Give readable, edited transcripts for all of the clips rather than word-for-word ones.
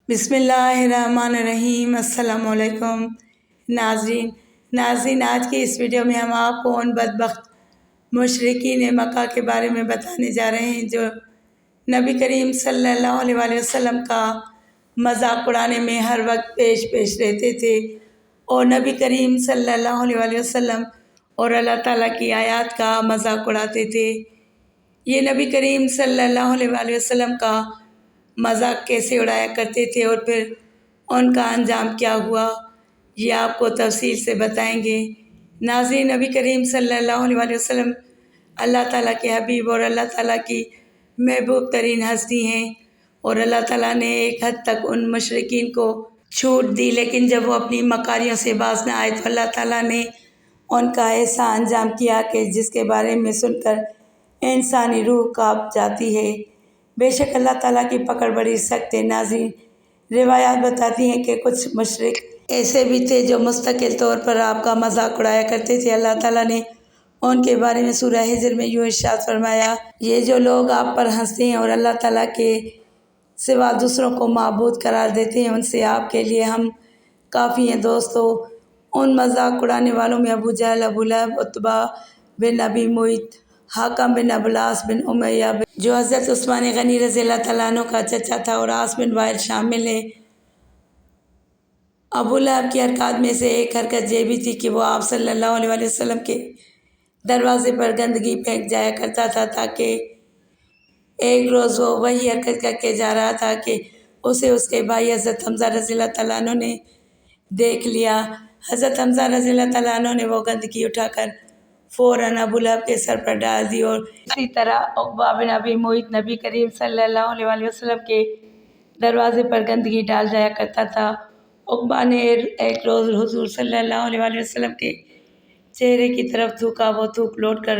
بسم اللہ الرحمن الرحیم۔ السلام علیکم ناظرین، آج کی اس ویڈیو میں ہم آپ کو ان بدبخت مشرکین مکہ کے بارے میں بتانے جا رہے ہیں جو نبی کریم صلی اللہ علیہ وسلم کا مذاق اڑانے میں ہر وقت پیش رہتے تھے، اور نبی کریم صلی اللہ علیہ وسلم اور اللہ تعالیٰ کی آیات کا مذاق اڑاتے تھے۔ یہ نبی کریم صلی اللہ علیہ وسلم کا مذاق کیسے اڑایا کرتے تھے اور پھر ان کا انجام کیا ہوا، یہ آپ کو تفصیل سے بتائیں گے۔ ناظرین، نبی کریم صلی اللہ علیہ وسلم اللہ تعالیٰ کے حبیب اور اللہ تعالیٰ کی محبوب ترین ہستی ہیں، اور اللہ تعالیٰ نے ایک حد تک ان مشرکین کو چھوٹ دی، لیکن جب وہ اپنی مکاریوں سے باز نہ آئے تو اللہ تعالیٰ نے ان کا ایسا انجام کیا کہ جس کے بارے میں سن کر انسانی روح کانپ جاتی ہے۔ بے شک اللہ تعالیٰ کی پکڑ بڑی سخت ہے۔ ناظرین، روایات بتاتی ہیں کہ کچھ مشرک ایسے بھی تھے جو مستقل طور پر آپ کا مذاق اڑایا کرتے تھے۔ اللہ تعالیٰ نے ان کے بارے میں سورہ ہجر میں یوں ارشاد فرمایا، یہ جو لوگ آپ پر ہنستے ہیں اور اللہ تعالیٰ کے سوا دوسروں کو معبود قرار دیتے ہیں، ان سے آپ کے لیے ہم کافی ہیں دوستو۔ ان مذاق اڑانے والوں میں ابو جہل، ابو لہب، عتبہ بن ابی معیط، حاکم بن ابو العاص بن امیہ جو حضرت عثمان غنی رضی اللہ تعالیٰ عنہ کا چچا تھا، اور عاص بن وائل شامل ہیں۔ ابو لہب کی حرکات میں سے ایک حرکت یہ بھی تھی کہ وہ آپ صلی اللہ علیہ وسلم کے دروازے پر گندگی پھینک جایا کرتا تھا، تاکہ ایک روز وہ وہی حرکت کر کے جا رہا تھا کہ اسے اس کے بھائی حضرت حمزہ رضی اللہ تعالیٰ عنہ نے دیکھ لیا۔ حضرت حمزہ رضی اللہ تعالیٰ عنہ نے وہ گندگی اٹھا کر فوراً ابو لہب کے سر پر ڈال دی، اور اسی طرح عقبہ بن ابی معیط نبی کریم صلی اللہ علیہ وسلم کے دروازے پر گندگی ڈال جایا کرتا تھا۔ عقبہ نے ایک روز حضور صلی اللہ علیہ وسلم کے چہرے کی طرف تھوکا، وہ تھوک لوٹ کر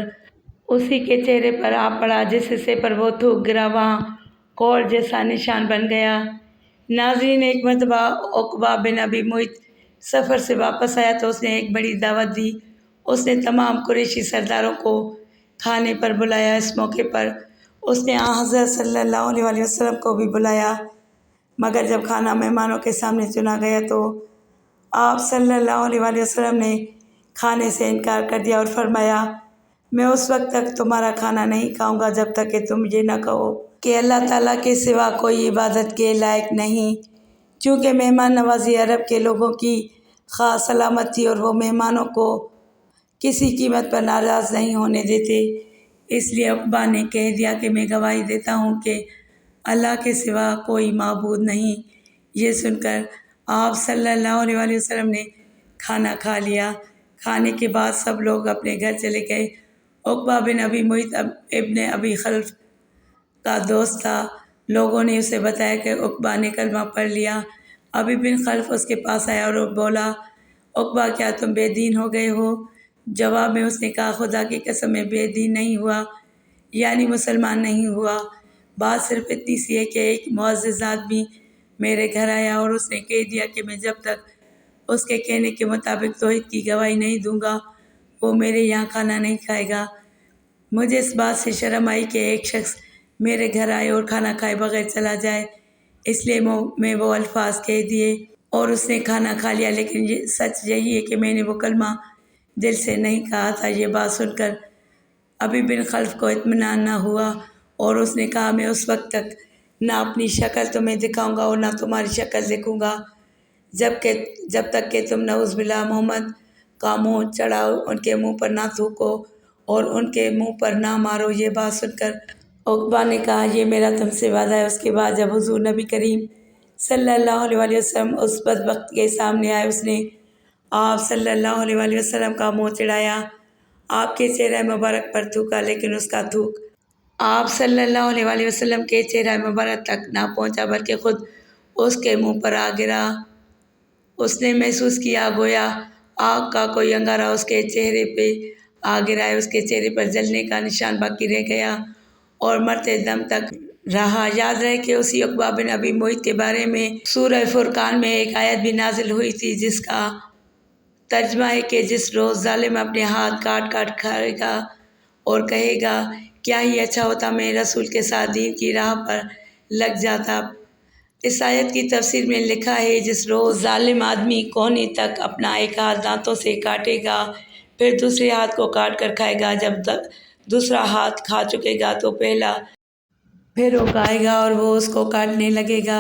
اسی کے چہرے پر آ پڑا، جس حصے پر وہ تھوک گرا وہاں کوڑ جیسا نشان بن گیا۔ ناظرین، ایک مرتبہ عقبہ بن ابی معیط سفر سے واپس آیا تو اس نے ایک بڑی دعوت دی۔ اس نے تمام قریشی سرداروں کو کھانے پر بلایا۔ اس موقع پر اس نے حضرت صلی اللہ علیہ وسلم کو بھی بلایا، مگر جب کھانا مہمانوں کے سامنے چنا گیا تو آپ صلی اللہ علیہ وسلم نے کھانے سے انکار کر دیا اور فرمایا، میں اس وقت تک تمہارا کھانا نہیں کھاؤں گا جب تک کہ تم یہ نہ کہو کہ اللہ تعالیٰ کے سوا کوئی عبادت کے لائق نہیں۔ چونکہ مہمان نوازی عرب کے لوگوں کی خاص علامت تھی، اور وہ مہمانوں کو کسی قیمت پر ناراض نہیں ہونے دیتے، اس لیے عقبہ نے کہہ دیا کہ میں گواہی دیتا ہوں کہ اللہ کے سوا کوئی معبود نہیں۔ یہ سن کر آپ صلی اللہ علیہ وسلم نے کھانا کھا لیا۔ کھانے کے بعد سب لوگ اپنے گھر چلے گئے۔ عقبہ بن ابی معیط ابن ابی خلف کا دوست تھا۔ لوگوں نے اسے بتایا کہ عقبہ نے کلمہ پڑھ لیا۔ ابی بن خلف اس کے پاس آیا اور بولا، عقبہ کیا تم بے دین ہو گئے ہو؟ جواب میں اس نے کہا، خدا کی قسم میں بے دین نہیں ہوا، یعنی مسلمان نہیں ہوا۔ بات صرف اتنی سی ہے کہ ایک معزز آدمی میرے گھر آیا اور اس نے کہہ دیا کہ میں جب تک اس کے کہنے کے مطابق توحید کی گواہی نہیں دوں گا وہ میرے یہاں کھانا نہیں کھائے گا۔ مجھے اس بات سے شرم آئی کہ ایک شخص میرے گھر آئے اور کھانا کھائے بغیر چلا جائے، اس لیے میں وہ الفاظ کہہ دیے اور اس نے کھانا کھا لیا، لیکن سچ یہی ہے کہ میں نے وہ کلمہ دل سے نہیں کہا تھا۔ یہ بات سن کر ابی بن خلف کو اطمینان نہ ہوا، اور اس نے کہا، میں اس وقت تک نہ اپنی شکل تمہیں دکھاؤں گا اور نہ تمہاری شکل دیکھوں گا جب تک کہ تم نعوذ باللہ محمد کا منہ چڑھاؤ، ان کے منہ پر نہ تھوکو اور ان کے منہ پر نہ مارو۔ یہ بات سن کر عقبہ نے کہا، یہ میرا تم سے وعدہ ہے۔ اس کے بعد جب حضور نبی کریم صلی اللہ علیہ وسلم اس بدبخت کے سامنے آئے، اس نے آپ صلی اللہ علیہ وسلم کا منہ چڑھایا، آپ کے چہرہ مبارک پر تھوکا، لیکن اس کا تھوک آپ صلی اللہ علیہ وسلم کے چہرہ مبارک تک نہ پہنچا بلکہ خود اس کے منہ پر آ گرا۔ اس نے محسوس کیا گویا آگ کا کوئی انگارہ اس کے چہرے پہ آ گرا ہے۔ اس کے چہرے پر جلنے کا نشان باقی رہ گیا اور مرتے دم تک رہا۔ یاد رہے کہ اسی عقبہ بن ابی معیط کے بارے میں سورہ فرقان میں ایک آیت بھی نازل ہوئی تھی، جس کا ترجمہ ہے کہ جس روز ظالم اپنے ہاتھ کاٹ کھائے گا اور کہے گا، کیا ہی اچھا ہوتا میں رسول کے ساتھ دین کی راہ پر لگ جاتا۔ اس آیت کی تفسیر میں لکھا ہے جس روز ظالم آدمی کوہنی تک اپنا ایک ہاتھ دانتوں سے کاٹے گا، پھر دوسرے ہاتھ کو کاٹ کر کھائے گا، جب دوسرا ہاتھ کھا چکے گا تو پہلا پھر وہ کھائے گا اور وہ اس کو کاٹنے لگے گا،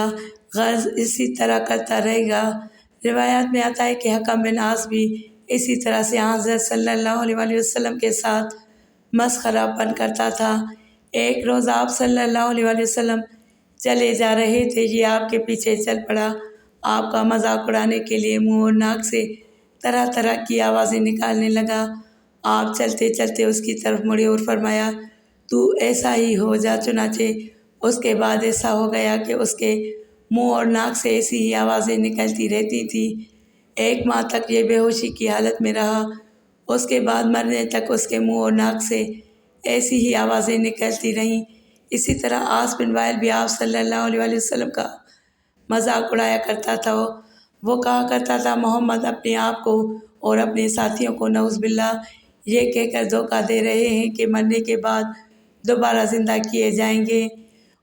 غرض اسی طرح کرتا رہے گا۔ روایات میں آتا ہے کہ حکم بن عاص بھی اسی طرح سے حضرت صلی اللہ علیہ وآلہ وسلم کے ساتھ مسخرہ پن کرتا تھا۔ ایک روز آپ صلی اللہ علیہ وآلہ وسلم چلے جا رہے تھے، یہ آپ کے پیچھے چل پڑا، آپ کا مذاق اڑانے کے لیے منہ اور ناک سے طرح طرح کی آوازیں نکالنے لگا۔ آپ چلتے چلتے اس کی طرف مڑے اور فرمایا، تو ایسا ہی ہو جا۔ چنانچہ اس کے بعد ایسا ہو گیا کہ اس کے منہ اور ناک سے ایسی ہی آوازیں نکلتی رہتی تھیں۔ ایک ماہ تک یہ بے ہوشی کی حالت میں رہا، اس کے بعد مرنے تک اس کے منہ اور ناک سے ایسی ہی آوازیں نکلتی رہیں۔ اسی طرح عاص بن وائل بھی آپ صلی اللہ علیہ وآلہ وسلم کا مذاق اڑایا کرتا تھا۔ وہ کہا کرتا تھا، محمد اپنے آپ کو اور اپنے ساتھیوں کو نعوذ باللہ یہ کہہ کر دھوکہ دے رہے ہیں کہ مرنے کے بعد دوبارہ زندہ کیے جائیں گے۔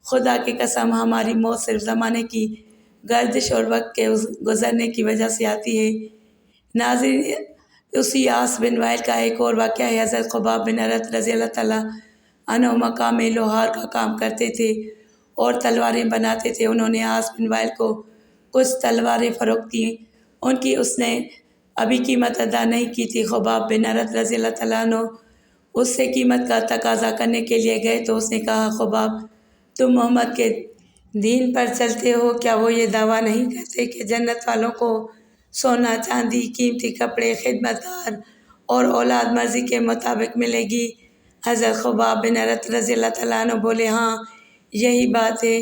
خدا کی قسم، ہماری موت صرف زمانے کی گردش اور وقت کے گزرنے کی وجہ سے آتی ہے۔ ناظرین، اسی عاص بن وائل کا ایک اور واقعہ ہے۔ حضرت خباب بن ارت رضی اللہ تعالیٰ عنہ مقام لوہار کا کام کرتے تھے اور تلواریں بناتے تھے۔ انہوں نے عاص بن وائل کو کچھ تلواریں فروخت کیں، ان کی اس نے ابھی قیمت ادا نہیں کی تھی۔ خباب بن ارت رضی اللہ تعالیٰ عنہ اس سے قیمت کا تقاضا کرنے کے لیے گئے تو اس نے کہا، خباب، تم محمد کے دین پر چلتے ہو، کیا وہ یہ دعویٰ نہیں کرتے کہ جنت والوں کو سونا چاندی، قیمتی کپڑے، خدمت گار اور اولاد مرضی کے مطابق ملے گی؟ حضرت خباب بن ارت رضی اللہ تعالیٰ عنہ بولے، ہاں یہی بات ہے۔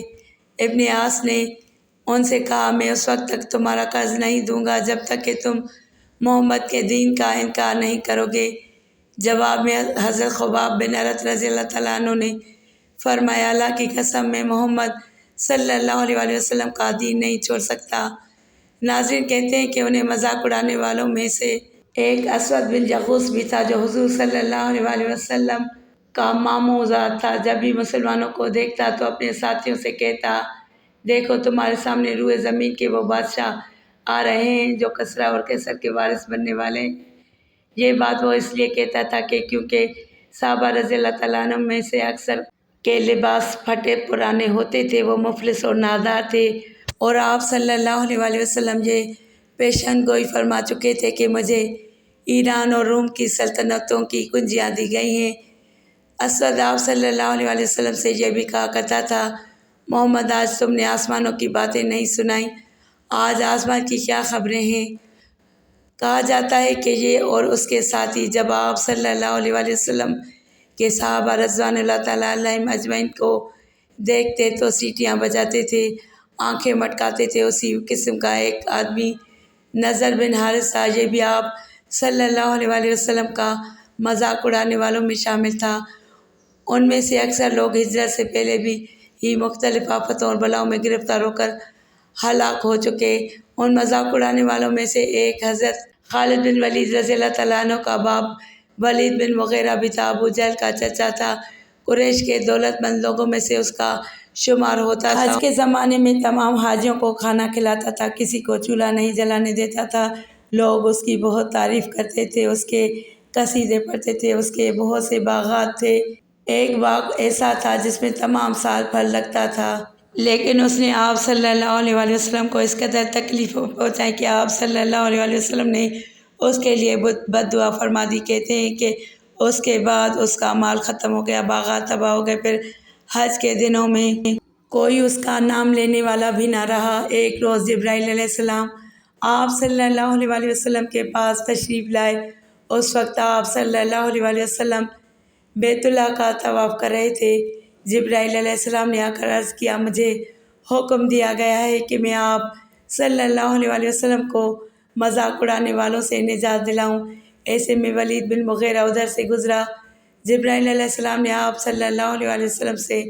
ابن عاص نے ان سے کہا، میں اس وقت تک تمہارا قرض نہیں دوں گا جب تک کہ تم محمد کے دین کا انکار نہیں کرو گے۔ جواب میں حضرت خباب بن ارت رضی اللہ تعالیٰ عنہ نے فرمایا، اللہ کی قسم، میں محمد صلی اللہ علیہ وآلہ وسلم کا دین نہیں چھوڑ سکتا۔ ناظرین، کہتے ہیں کہ انہیں مذاق اڑانے والوں میں سے ایک اسود بن یغوث بھی تھا جو حضور صلی اللہ علیہ وآلہ وسلم کا ماموزاد تھا۔ جب بھی مسلمانوں کو دیکھتا تو اپنے ساتھیوں سے کہتا، دیکھو تمہارے سامنے روئے زمین کے وہ بادشاہ آ رہے ہیں جو کسریٰ اور قیصر کے وارث بننے والے ہیں۔ یہ بات وہ اس لیے کہتا تھا کہ کیونکہ صحابہ رضی اللہ تعالیٰ عنہ میں سے اکثر کے لباس پھٹے پرانے ہوتے تھے، وہ مفلس اور نادار تھے، اور آپ صلی اللہ علیہ وآلہ وسلم یہ پیشن گوئی فرما چکے تھے کہ مجھے ایران اور روم کی سلطنتوں کی کنجیاں دی گئی ہیں۔ اسود آپ صلی اللہ علیہ وآلہ وسلم سے یہ بھی کہا کرتا تھا، محمد، آج تم نے آسمانوں کی باتیں نہیں سنائیں، آج آسمان کی کیا خبریں ہیں؟ کہا جاتا ہے کہ یہ اور اس کے ساتھی جب آپ صلی اللہ علیہ وآلہ وسلم کے صحابہ رضوان اللہ تعالیٰ علیہم اجمعین کو دیکھتے تو سیٹیاں بجاتے تھے، آنکھیں مٹکاتے تھے۔ اسی قسم کا ایک آدمی نضر بن حارث تھا، یہ بھی آپ صلی اللہ علیہ وآلہ وسلم کا مذاق اڑانے والوں میں شامل تھا۔ ان میں سے اکثر لوگ ہجرت سے پہلے بھی ہی مختلف آفتوں اور بلاؤں میں گرفتار ہو کر ہلاک ہو چکے۔ ان مذاق اڑانے والوں میں سے ایک حضرت خالد بن ولید رضی اللہ تعالیٰ عنہ کا باپ ولید بن مغیرہ بھی تھا، ابو جہل کا چچا تھا، قریش کے دولت مند لوگوں میں سے اس کا شمار ہوتا تھا۔ حج کے زمانے میں تمام حاجیوں کو کھانا کھلاتا تھا، کسی کو چولہا نہیں جلانے دیتا تھا، لوگ اس کی بہت تعریف کرتے تھے، اس کے قصیدے پڑھتے تھے، اس کے بہت سے باغات تھے۔ ایک باغ ایسا تھا جس میں تمام سال پھل لگتا تھا، لیکن اس نے آپ صلی اللہ علیہ وآلہ وسلم کو اس قدر تکلیف پہنچائی کہ آپ صلی اللہ علیہ وآلہ وسلم نے اس کے لیے بد دعا فرما دی۔ کہتے ہیں کہ اس کے بعد اس کا مال ختم ہو گیا، باغات تباہ ہو گئے، پھر حج کے دنوں میں کوئی اس کا نام لینے والا بھی نہ رہا۔ ایک روز جبرائیل علیہ السلام آپ صلی اللہ علیہ وآلہ وسلم کے پاس تشریف لائے۔ اس وقت آپ صلی اللہ علیہ وآلہ وسلم بیت اللہ کا طواف کر رہے تھے۔ جبرائیل علیہ السلام نے آ کر عرض کیا، مجھے حکم دیا گیا ہے کہ میں آپ صلی اللہ علیہ وآلہ وسلم کو مذاق اڑانے والوں سے نجات دلاؤں۔ ایسے میں ولید بن مغیرہ ادھر سے گزرا۔ جبرائیل علیہ السلام نے آپ صلی اللہ علیہ وآلہ وسلم سے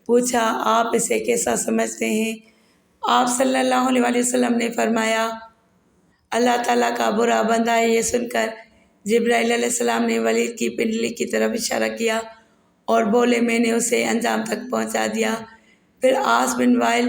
پوچھا، آپ اسے کیسا سمجھتے ہیں؟ آپ صلی اللہ علیہ وآلہ وسلم نے فرمایا، اللہ تعالیٰ کا برا بندہ ہے۔ یہ سن کر جبرائیل علیہ السلام نے ولید کی پنڈلی کی طرف اشارہ کیا اور بولے، میں نے اسے انجام تک پہنچا دیا۔ پھر عاص بن وائل